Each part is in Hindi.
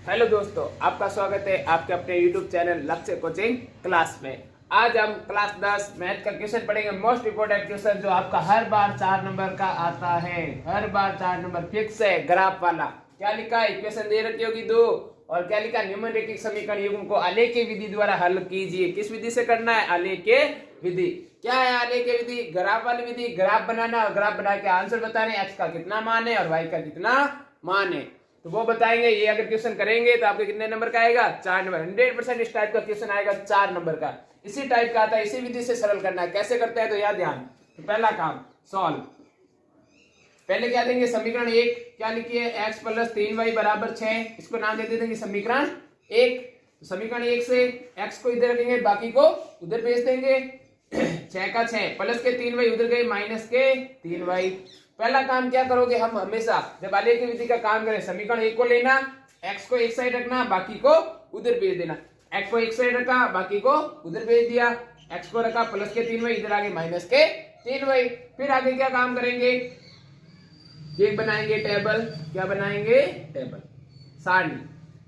हेलो दोस्तों, आपका स्वागत है आपके अपने YouTube चैनल लक्ष्य कोचिंग क्लास में। आज हम क्लास 10 मैथ का क्वेश्चन पढ़ेंगे। मोस्ट इंपोर्टेंट क्वेश्चन जो आपका हर बार 4 नंबर का आता है, हर बार 4 नंबर फिक्स है, ग्राफ वाला। क्या लिखा है? इक्वेशन दे रखी होगी दो, और क्या लिखा? न्यूमेरिक समीकरण युग्म को आलेख्य विधि द्वारा हल कीजिए। किस विधि से करना है? आलेख्य विधि। क्या है आलेख्य विधि? ग्राफ वाली विधि। ग्राफ बनाना और ग्राफ बना के आंसर बताने, एक्स का कितना मान है और वाई का कितना मान है, तो वो बताएंगे। ये अगर क्वेश्चन करेंगे तो आपके कितने नंबर का आएगा? 4 नंबर। 100% इस टाइप का क्वेश्चन आएगा 4 नंबर का। इसी टाइप का आता है, इसी विधि से सरल करना है। कैसे करते हैं तो याद ध्यान। तो पहला काम सॉल्व। पहले क्या देंगे? समीकरण 1 क्या लिखिए? x + 3y = 6। इसको नाम दे देंगे समीकरण 1। तो समीकरण 1 से x को इधर रखेंगे, बाकी को उधर भेज देंगे। 6 का 6 प्लस के 3y उधर गए, माइनस के 3y। पहला काम क्या करोगे? हम हमेशा जब आलेख्य विधि का काम करें, समीकरण 1 को लेना, x को एक साइड रखना, बाकी को उधर भेज देना। x को एक साइड रखा, बाकी को उधर भेज दिया। x को रखा प्लस के 3y, इधर आगे माइनस के 3y। फिर आगे क्या काम करेंगे? एक बनाएंगे टेबल। क्या बनाएंगे? टेबल। सारणी।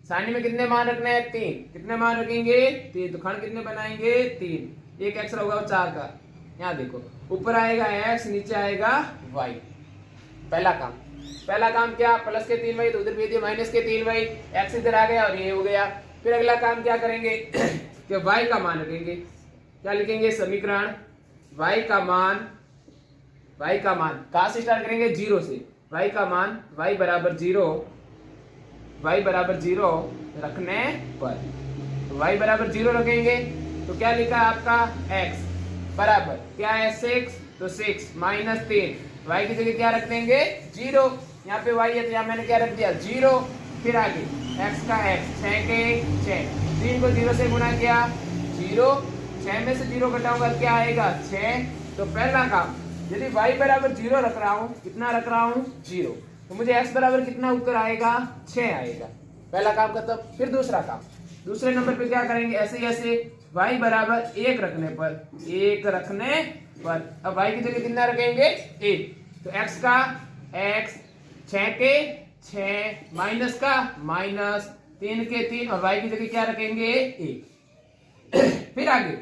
सारणी में कितने मान रखने हैं? 3। कितने मान रखेंगे? 3। तो खंड कितने बनाएंगे? 3। एक एक्स होगा 4 का। यहाँ देखो, ऊपर आएगा x, नीचे आएगा y। पहला काम क्या? प्लस के 3y तो उधर भेज दिया, माइनस के 3y, x इधर आ गया और ये हो गया। फिर अगला काम क्या करेंगे? कि y का मान रखेंगे। क्या लिखेंगे? समीकरण y का मान कहां से स्टार्ट करेंगे? 0 से। y का मान y बराबर 0 रखने पर, तो y बराबर 0 रखेंगे। तो क्या लिखा है आपका? x बराबर क्या है? 6। तो 6 - 3, y की जगह क्या रख देंगे? 0। यहाँ पे y है तो यहाँ मैंने क्या रख दिया? 0। फिर आगे x का x, 6 के 6, 3 को 0 से गुणा किया, 0। 6 में से 0 घटाऊंगा, क्या आएगा? 6। तो पहला काम, यदि y बराबर 0 रख रहा हूँ, कितना रख रहा हूँ? 0, तो मुझे x बराबर कितना उत्तर आएगा? 6 आएगा। पहला काम खत्म। फिर दूसरा काम, दूसरे नंबर पे क्या करेंगे? ऐसे y बराबर 1 रखने पर, अब y की जगह कितना रखेंगे? 1। तो x का x, 6 के 6, माइनस का माइनस, 3 के 3, और y की जगह क्या रखेंगे? 1। फिर आगे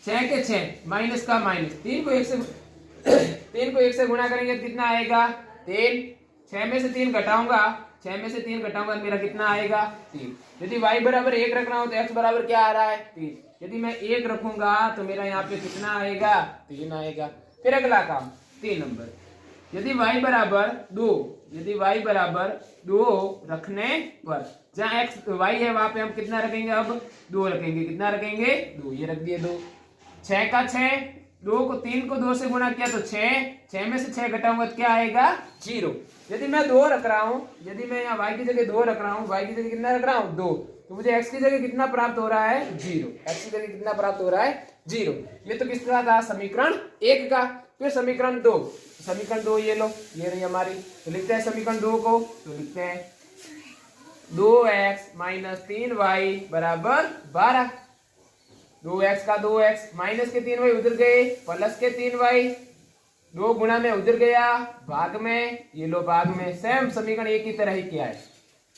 6 के 6, माइनस का माइनस, 3 को 1 से गुणा करेंगे, कितना आएगा? 3। 6 में से 3 घटाऊंगा, मेरा कितना आएगा? 3। यदि y बराबर 1 रख रहा हूं तो x बराबर क्या आ रहा है? 3। यदि मैं 1 रखूंगा तो मेरा यहाँ पे कितना आएगा? 3 आएगा। फिर अगला काम 3 नंबर, यदि y बराबर 2 रखने पर, जहाँ y है वहां पे हम कितना रखेंगे? अब 2 रखेंगे। कितना रखेंगे? 2। ये रख दिए 2। 6 का 6, 3 को 2 से गुणा किया तो 6 में से 6 घटाऊंगा तो क्या आएगा? 0। यदि मैं 2 रख रहा हूं, यदि मैं यहाँ y की जगह 2 रख रहा हूँ, y की जगह कितना रख रहा हूँ? 2, तो मुझे x की जगह कितना प्राप्त हो रहा है? 0। x की जगह कितना प्राप्त हो रहा है? 0। ये तो किसका था? समीकरण 1 का। फिर समीकरण 2, ये लो, ये रही हमारी। तो लिखते हैं समीकरण 2 को, तो लिखते हैं 2x - 3y = 12। 2x का 2x, माइनस के 3y उधर गए, प्लस के 3y, 2 गुणा में उधर गया, भाग में, ये लो भाग में। सेम समीकरण 1 की तरह ही किया है।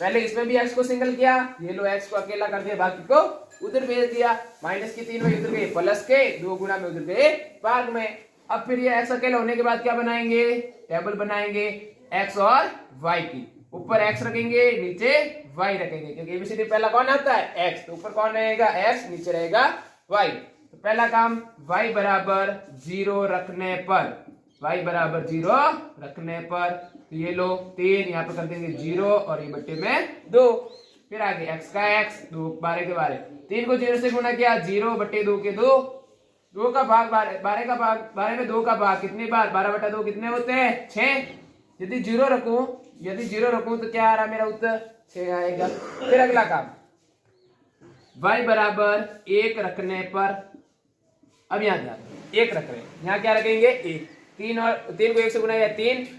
पहले इसमें भी x को सिंगल किया, ये लो x को अकेला कर दिया, बाकी को उधर भेज दिया। माइनस के 3y उधर गए, प्लस के 2 गुणा में उधर गए, भाग में। अब फिर ये x अकेला होने के बाद क्या बनाएंगे? टेबल बनाएंगे x और y की। ऊपर x रखेंगे, नीचे y रखेंगे, क्योंकि एबीसीडी पहला कौन आता है? x। तो ऊपर कौन रहेगा? x, नीचे रहेगा y। तो पहला काम y बराबर 0 रखने पर, तो ये लो 3, यहाँ पे कर देंगे 0 और ये बट्टे में 2। फिर आगे x का x, 2 12 के 12, 3 को 0 से गुणा किया, 0 बट्टे 2 के 2, 2 का भाग 12 का भाग, 12 में 2 का भाग, कितने बार? 12/2 कितने होते हैं? 6। यदि 0 रखूं तो क्या आ रहा मेरा उत्तर? 6 आएगा। फिर अगला काम y बराबर 1 रखने पर, अब यहाँ ध्यान, 1 रख रहे हैं, यहाँ क्या रखेंगे? 1। 3 को 1 से गुणा किया,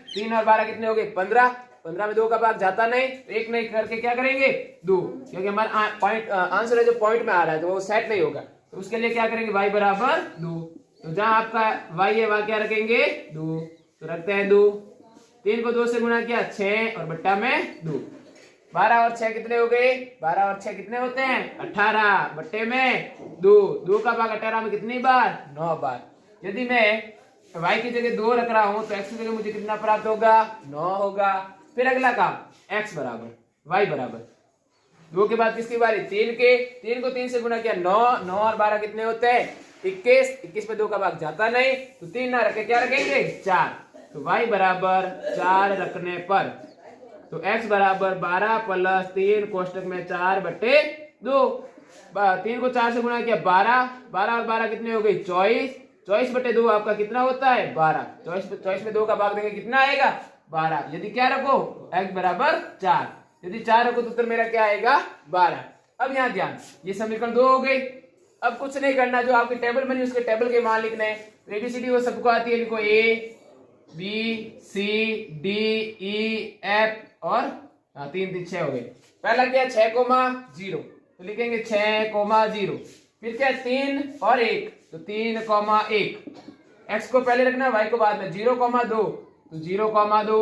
3 और 12 कितने हो गए? 15। 15 में 2 का भाग जाता नहीं, तो 1 नहीं करके क्या करेंगे? 2, क्योंकि हमारा पॉइंट आंसर है जो पॉइंट में आ रहा है, तो वो सेट नहीं होगा। तो उसके लिए क्या करेंगे? y बराबर 2। तो जहां आपका y है वहां क्या रखेंगे? 2। तो रखते हैं 2। 3 को 2 से गुणा किया, 6 और बट्टा में 2। 12 और 6 कितने हो गए? 12 और 6 कितने होते हैं? 18 बट्टे में 2। 2 का भाग 18 में कितनी बार? 9 बार। यदि मैं y की जगह 2 रख रहा हूं तो x की जगह मुझे कितना प्राप्त होगा? 9 होगा। फिर अगला काम, x बराबर y बराबर 2 के बाद किसकी बारी? 3 के। 3 को 3 से गुणा किया 9। 9 और 12 कितने होते हैं? 21। 21 पे 2 का भाग जाता नहीं तो 3 ना रखे क्या रखेंगे? 4। तो y बराबर 4 रखने पर तो x बराबर 12 प्लस 3 कोष्टक में 4 बटे 2। 3 को 4 से गुणा किया 12। 12 और 12 कितने हो गई? 24। 24 बटे 2 आपका कितना होता है? 12। 24 में 2 का भाग देंगे कितना आएगा? 12। यदि क्या रखो? x बराबर 4। यदि 4 रखो तो उत्तर मेरा क्या आएगा? 12। अब यहाँ ध्यान, ये समीकरण 2 हो गई। अब कुछ नहीं करना, जो आपकी टेबल बनी उसके टेबल के मान लिखने हैं। तो एबीसीडी वो सबको आती है, लिखो A B C D E F और 3 3 6 हो गए। पहला क्या? 6,0 तो लिखेंगे 6,0। फिर क्या? 3 और 1 तो 3,1। x को पहले रखना, y को बाद में। 0,2 तो 0,2।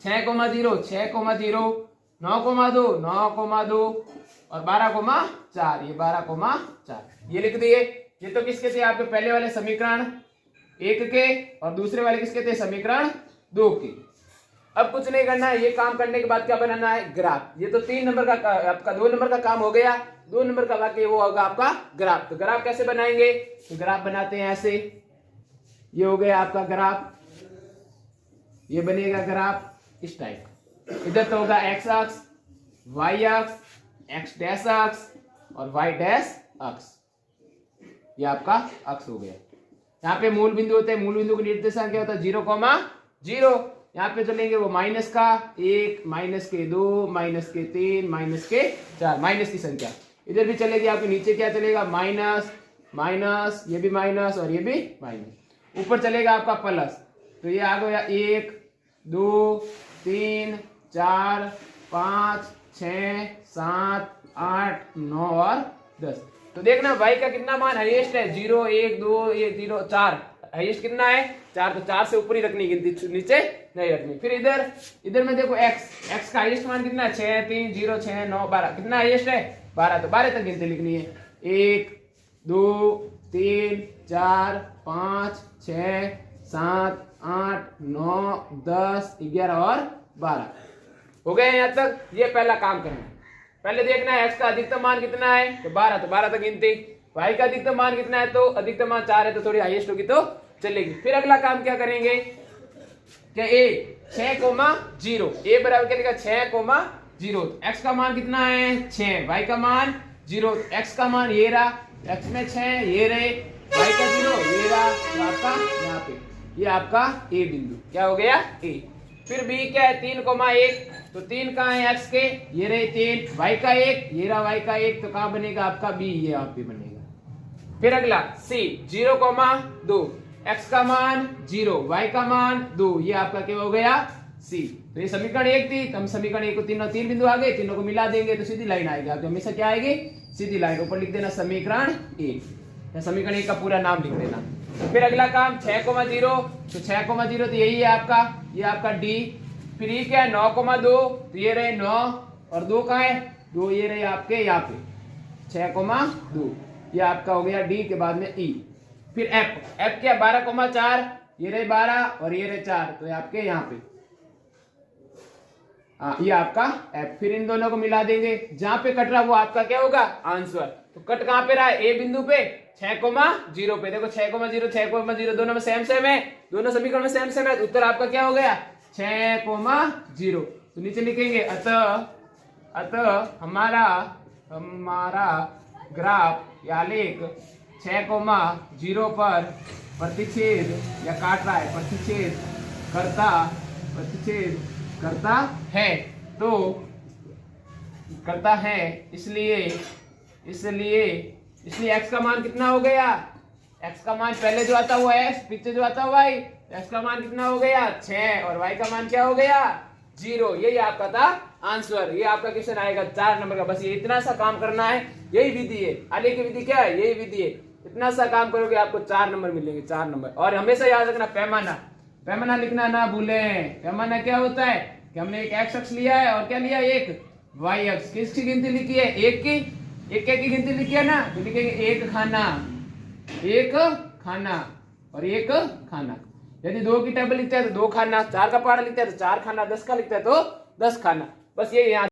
6,0 6,0। 9,2 9,2 और 12,4 ये 12,4 ये लिख दिए। ये तो किसके थे? आपके पहले वाले समीकरण 1 के और दूसरे वाले किसके थे? समीकरण 2 के। अब कुछ नहीं करना है, ये काम करने के बाद क्या बनाना है? ग्राफ। ये तो 3 नंबर का आपका 2 नंबर का काम हो गया। 2 नंबर का बाकी वो होगा आपका ग्राफ। तो ग्राफ कैसे बनाएंगे? तो ग्राफ बनाते हैं ऐसे। ये हो गया आपका ग्राफ, ये बनेगा ग्राफ इस टाइप। इधर तो होगा x अक्ष, y अक्ष, x डैश अक्ष और y डैश अक्ष। ये आपका अक्ष हो गया। यहाँ पे मूल बिंदु होते हैं, मूल बिंदु का निर्देशांक क्या होता है? 0,0। यहाँ पे चलेंगे वो माइनस का 1, माइनस के 2, माइनस के 3, माइनस के 4, माइनस की संख्या। इधर भी चलेगी आपके, नीचे क्या चलेगा? माइनस माइनस, ये भी माइनस और ये भी माइनस। ऊपर चलेगा आपका प्लस। तो ये आ गया 1 2 3 4 5 6 7 8 9 और 10। तो देखना y का कितना मान हाईएस्ट है? 0 1 2 1 0 4 हाईएस्ट कितना है? 4। तो 4 से ऊपर ही रखनी, गिनती नीचे नहीं रखनी। फिर इधर में देखो x का हाईएस्ट मान कितना है? 6 3 0 6 9 12। कितना हाईएस्ट है? 12। तो 12 तक गिनती लिखनी है। 1 2 3 4 5 6 7 8 9 10 11 और 12 हो गए यहाँ तक। ये पहला काम करना है। पहले देखना है x का अधिकतम मान कितना है? तो 12। तो 12 तक गिनती। y का अधिकतम मान कितना है? तो अधिकतम मान 4 है तो थोड़ी हाईएस्ट होगी तो चलेगी। फिर अगला काम क्या करेंगे? क्या a 6,0 a बराबर क्या लिखा? 6,0। x का मान कितना है? 6। y का मान 0। x का मान ये रहा, x में 6 ये रहे, y का 0 ये रहा। तो आपका यहाँ पे ये आपका a बिंदु क्या हो गया? a। फिर b क्या है? 3,1 तो 3 कहाँ है x के? ये रहे 3। y का 1 ये रहा, y का 1 तो कहाँ बनेगा आपका? b, ये आप भी बनेगा। फिर अगला c 0,2 x का मान 0, y का मान 2, ये आपका क्या हो गया? c। तो ये समीकरण 1 थी, तो हम समीकरण 1 को तीन बिंदु आ गए, तीनों को मिला देंगे तो सीधी लाइन आएगी। आपको हमेशा क्या आएगी? सीधी लाइन। ऊपर लिख देना समीकरण 1, समीकरण 1 का पूरा नाम लिख देना। फिर अगला काम 6,0 तो 6,0 तो यही है आपका, ये आपका d। फिर ये क्या है? 9,2 तो ये रहे 9 और 2 कहाँ है? 2 ये रहे आपके यहाँ पे 6,2, ये आपका हो गया d के बाद में e। फिर f क्या? 12,4 ये रहे 12 और ये रहे 4 तो आपके यहाँ पे ये आपका f। फिर इन दोनों को मिला देंगे, जहां पे कट रहा वो आपका क्या होगा? आंसर। तो कट कहां पे रहा है? a बिंदु पे 6,0 पे। देखो 6,0 6,0 दोनों में सेम सेम है, दोनों समीकरण में सेम सेम है। उत्तर आपका क्या हो गया? 6,0। तो नीचे लिखेंगे अतः हमारा ग्राफ या लेख 6,0 पर प्रतिच्छेद या काट रहा है, प्रतिच्छेद करता है। तो करता है इसलिए x का मान कितना हो गया? x का मान पहले जो आता हुआ x, पीछे जो आता हुआ y। x का मान कितना हो गया? 6 और y का मान क्या हो गया? 0। यही आपका था आंसर। ये आपका क्वेश्चन आएगा 4 नंबर का। बस ये इतना सा काम करना है, यही विधि है। आगे की विधि क्या है? यही विधि है। इतना सा काम करोगे आपको 4 नंबर मिलेंगे, 4 नंबर। और हमेशा याद रखना पैमाना लिखना ना भूलें। पैमाना क्या होता है? कि हमने एक एक्स अक्ष लिया है और क्या लिया, एक वाई अक्ष। किसकी गिनती लिखी है, एक की, एक की गिनती लिखी है ना, तो लिखेंगे एक खाना, एक खाना और एक खाना। यदि 2 की टेबल लिखते हैं तो 2 खाना, 4 का पहाड़ा लिखते हैं तो 4 खाना, 10 का लिखते हैं तो 10 खाना। बस ये याद